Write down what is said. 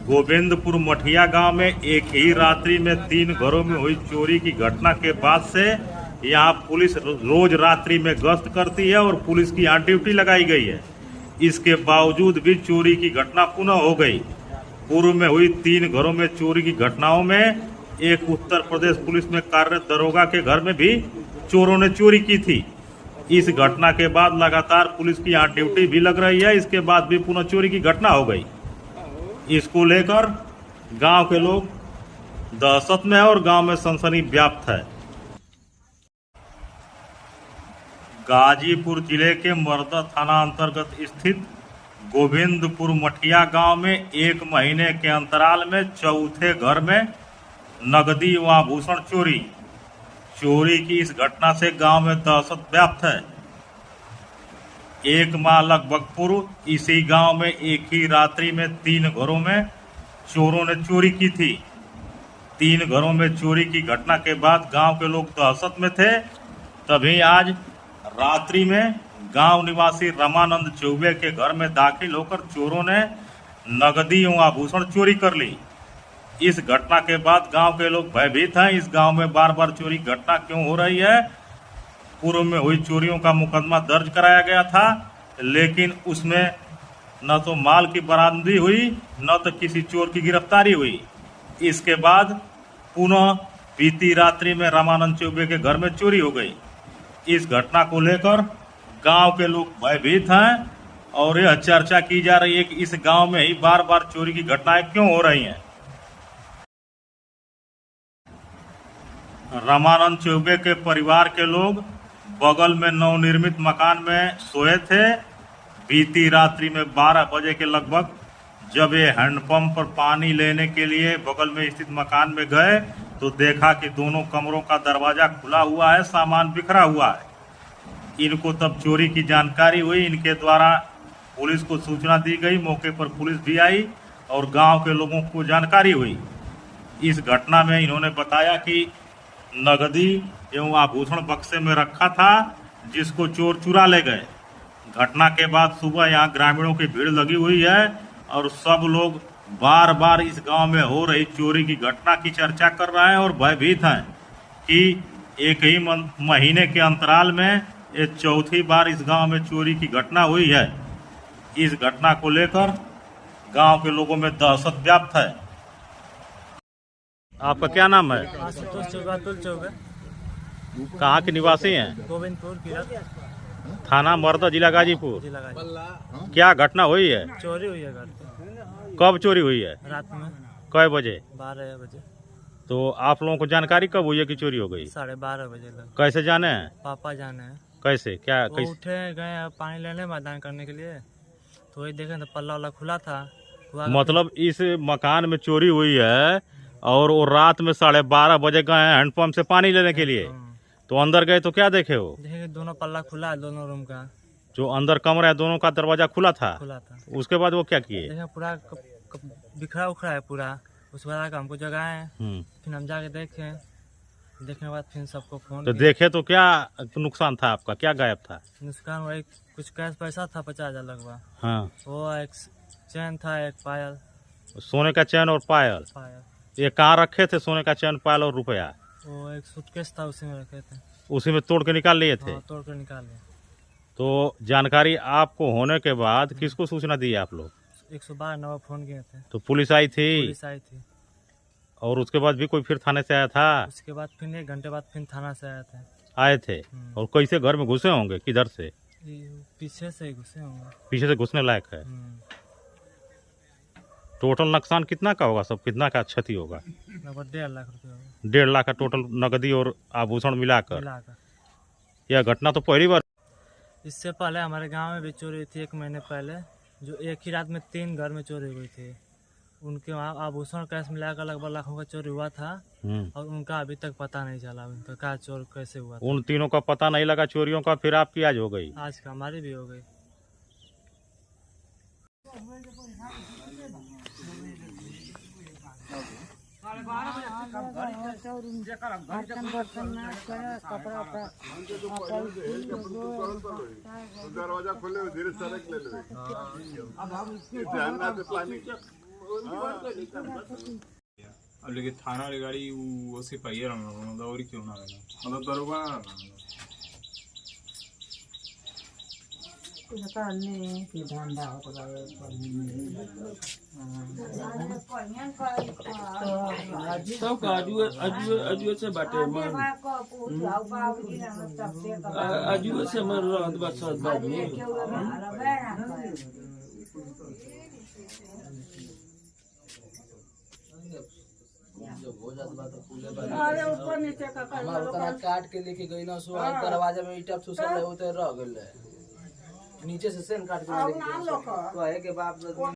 गोविंदपुर मठिया गांव में एक ही रात्रि में 3 घरों में हुई चोरी की घटना के बाद से यहां पुलिस रोज रात्रि में गश्त करती है और पुलिस की यहाँ ड्यूटी लगाई गई है। इसके बावजूद भी चोरी की घटना पुनः हो गई। पूर्व में हुई 3 घरों में चोरी की घटनाओं में एक उत्तर प्रदेश पुलिस में कार्यरत दरोगा के घर में भी चोरों ने चोरी की थी। इस घटना के बाद लगातार पुलिस की यहाँ ड्यूटी भी लग रही है। इसके बाद भी पुनः चोरी की घटना हो गई। इसको लेकर गांव के लोग दहशत में है और गांव में सनसनी व्याप्त है। गाजीपुर जिले के मरदा थाना अंतर्गत स्थित गोविंदपुर मठिया गांव में 1 महीने के अंतराल में चौथे घर में नगदी व आभूषण चोरी की इस घटना से गांव में दहशत व्याप्त है। 1 माह लगभग पूर्व इसी गांव में एक ही रात्रि में 3 घरों में चोरों ने चोरी की थी। 3 घरों में चोरी की घटना के बाद गांव के लोग दहशत में थे। तभी आज रात्रि में गांव निवासी रमानंद चौबे के घर में दाखिल होकर चोरों ने नगदी एवं आभूषण चोरी कर ली। इस घटना के बाद गांव के लोग भयभीत हैं। इस गांव में बार बार चोरी घटना क्यों हो रही है? पूर्व में हुई चोरियों का मुकदमा दर्ज कराया गया था, लेकिन उसमें न तो माल की बरामदगी हुई न तो किसी चोर की गिरफ्तारी हुई। इसके बाद पुनः बीती रात्रि में रामानंद चौबे के घर में चोरी हो गई। इस घटना को लेकर गांव के लोग भयभीत हैं और यह चर्चा की जा रही है कि इस गांव में ही बार बार चोरी की घटनाएं क्यों हो रही हैं। रामानंद चौबे के परिवार के लोग बगल में नवनिर्मित मकान में सोए थे। बीती रात्रि में 12 बजे के लगभग जब ये हैंडपंप पर पानी लेने के लिए बगल में स्थित मकान में गए तो देखा कि दोनों कमरों का दरवाजा खुला हुआ है, सामान बिखरा हुआ है। इनको तब चोरी की जानकारी हुई। इनके द्वारा पुलिस को सूचना दी गई। मौके पर पुलिस भी आई और गांव के लोगों को जानकारी हुई। इस घटना में इन्होंने बताया कि नगदी एवं आभूषण बक्से में रखा था, जिसको चोर चुरा ले गए। घटना के बाद सुबह यहाँ ग्रामीणों की भीड़ लगी हुई है और सब लोग बार बार इस गांव में हो रही चोरी की घटना की चर्चा कर रहे हैं और भयभीत हैं कि एक ही महीने के अंतराल में ये चौथी बार इस गांव में चोरी की घटना हुई है। इस घटना को लेकर गांव के लोगों में दहशत व्याप्त है। आपका क्या नाम है? कहाँ के निवासी हैं? गोविंदपुर थाना मरदा, जिला गाजीपुर। क्या घटना हुई है? चोरी हुई है घर। कब चोरी हुई है? रात में। कै बजे? 12 बजे। तो आप लोगों को जानकारी कब हुई है कि चोरी हो गई? 12:30 बजे लग। कैसे जाने हैं? पापा जाने हैं। कैसे क्या कैसे? उठे गए पानी लेने मैदान करने के लिए, तो वही देखे तो पल्ला वाला खुला था। मतलब इस मकान में चोरी हुई है और वो रात में 12:30 बजे गए हैं हैंडपंप से पानी लेने के लिए। तो अंदर गए तो क्या देखे हो? देखे दोनों पल्ला खुला है, दोनों रूम का। जो अंदर कमरा है दोनों का दरवाजा खुला था। उसके बाद वो क्या किए? देखे पूरा बिखरा उखरा है पूरा। उसके बाद हमको जगाए, फिर हम जाके देखे। देखने के बाद फिर सबको फोन तो देखे तो क्या नुकसान था आपका? क्या गायब था? नुकसान वही कुछ कैश पैसा था 50,000 लगभग। हाँ, वो एक चैन था, एक पायल। सोने का चैन और पायल। ये कहाँ रखे थे सोने का चैन, पायल और रुपया? वो एक सूटकेस था, उसी में रखे थे। उसी में तोड़ के निकाल लिए थे? हाँ, तोड़ कर निकाल लिए। तो जानकारी आपको होने के बाद किसको सूचना दी आप लोग? 112 नंबर फोन किए थे। तो पुलिस आई थी? पुलिस आई थी। और उसके बाद भी कोई फिर थाने से आया था? उसके बाद फिर 1 घंटे बाद फिर थाना से आए थे। आए थे। और कैसे घर में घुसे होंगे? किधर से? पीछे से ही घुसे होंगे। पीछे से घुसने लायक है। टोटल नुकसान कितना का होगा? सब कितना का क्षति होगा? लगभग 1.5 लाख रुपये होगा। 1.5 लाख का टोटल नगदी और आभूषण मिलाकर। यह घटना तो पहली बार? इससे पहले हमारे गांव में भी चोरी हुई थी 1 महीने पहले, जो एक ही रात में 3 घर में चोरी हुई थी। उनके वहाँ आभूषण कैश मिलाकर लगभग लाखों का चोरी हुआ था और उनका अभी तक पता नहीं चला उनका क्या चोर कैसे हुआ था। उन तीनों का पता नहीं लगा चोरियों का। फिर आपकी आज हो गई? आज का हमारी भी हो गई। दरवाजा खोले धीरे सरक ले लो। अब हम ध्यान ना दे पानी अब लेकिन थाना वाली गाड़ी वो सिपाही रहना मतलब और क्यों ना रहना मतलब दरोगा ना रहना सब अजुए से बाटे मन अजुए से मन रहत बा सब बाबू अरे ऊपर नीचे का काट के लेके गई ना सो दरवाजे में ईटा ठुसल रहे होते रह गए नीचे से सेन काट के लेके गए के बाप